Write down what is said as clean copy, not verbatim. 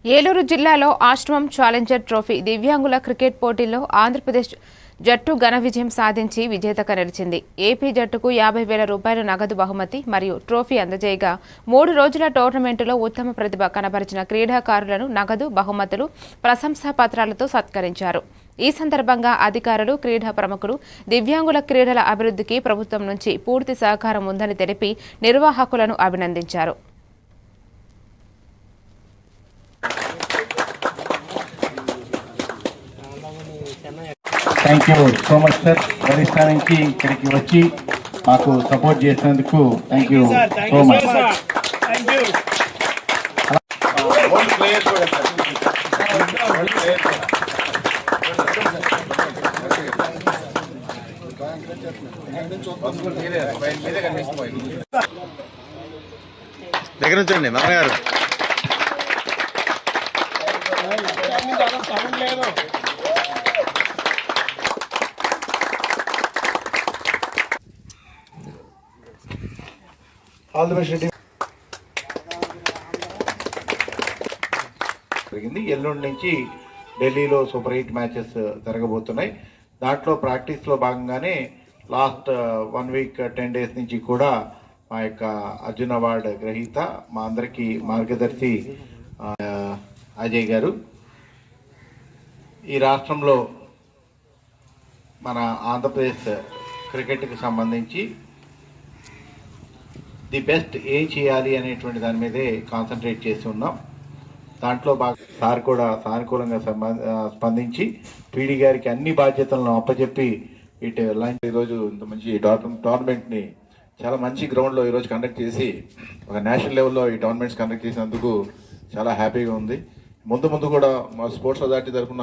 ఏలూరు జిల్లాలో ఆశ్రమం challenger trophy దివ్యాంగుల క్రికెట్ పోటీల్లో ఆంధ్రప్రదేశ్ జట్టు ఘన విజయం సాధించి విజేతగా నిలిచింది. ఏపీ జట్టుకు 50,000 రూపాయల నగదు బహుమతి మరియు ట్రోఫీ అందజేయగా 3 రోజుల టోర్నమెంటులో ఉత్తమ ప్రతిభ కనబరిచిన క్రీడాకారులను నగదు బహుమతులు, ప్రశంసా పత్రాలతో సత్కరించారు. ఈ సందర్భంగా అధికారులు, క్రీడా ప్రముఖులు దివ్యాంగుల క్రీడల అభివృద్ధికి ప్రభుత్వం నుంచి పూర్తి సహకారం ఉందని తెలిపి నిర్వాహకులను అభినందించారు. Thank you so much sir. Orissa నుంచి ఇక్కడికి వచ్చి మాకు సపోర్ట్ చేసినందుకు థ్యాంక్ యూ సో మచ్. దగ్గర నుంచండి మామగారు. All the best. జరిగింది. ఎల్లుండి నుంచి ఢిల్లీలో సూపర్ 8 మ్యాచెస్ జరగబోతున్నాయి. దాంట్లో ప్రాక్టీస్లో భాగంగానే లాస్ట్ 1 వీక్ 10 డేస్ నుంచి కూడా మా యొక్క అర్జున్ అవార్డు గ్రహీత, మా అందరికీ మార్గదర్శి అజయ్ గారు ఈ రాష్ట్రంలో మన ఆంధ్రప్రదేశ్ క్రికెట్కి సంబంధించి ది బెస్ట్ ఏం చేయాలి అనేటువంటి దాని మీదే కాన్సన్ట్రేట్ చేసి ఉన్నాం. దాంట్లో బాగా సార్ కూడా సానుకూలంగా స్పందించి పీడీ గారికి అన్ని బాధ్యతలను అప్పచెప్పి ఇటు లంచ్ ఈరోజు ఇంత మంచి టోర్నమెంట్ని చాలా మంచి గ్రౌండ్లో ఈరోజు కండక్ట్ చేసి ఒక నేషనల్ లెవెల్లో ఈ టోర్నమెంట్స్ కండక్ట్ చేసినందుకు చాలా హ్యాపీగా ఉంది. ముందు కూడా మా స్పోర్ట్స్ అథారిటీ తరఫున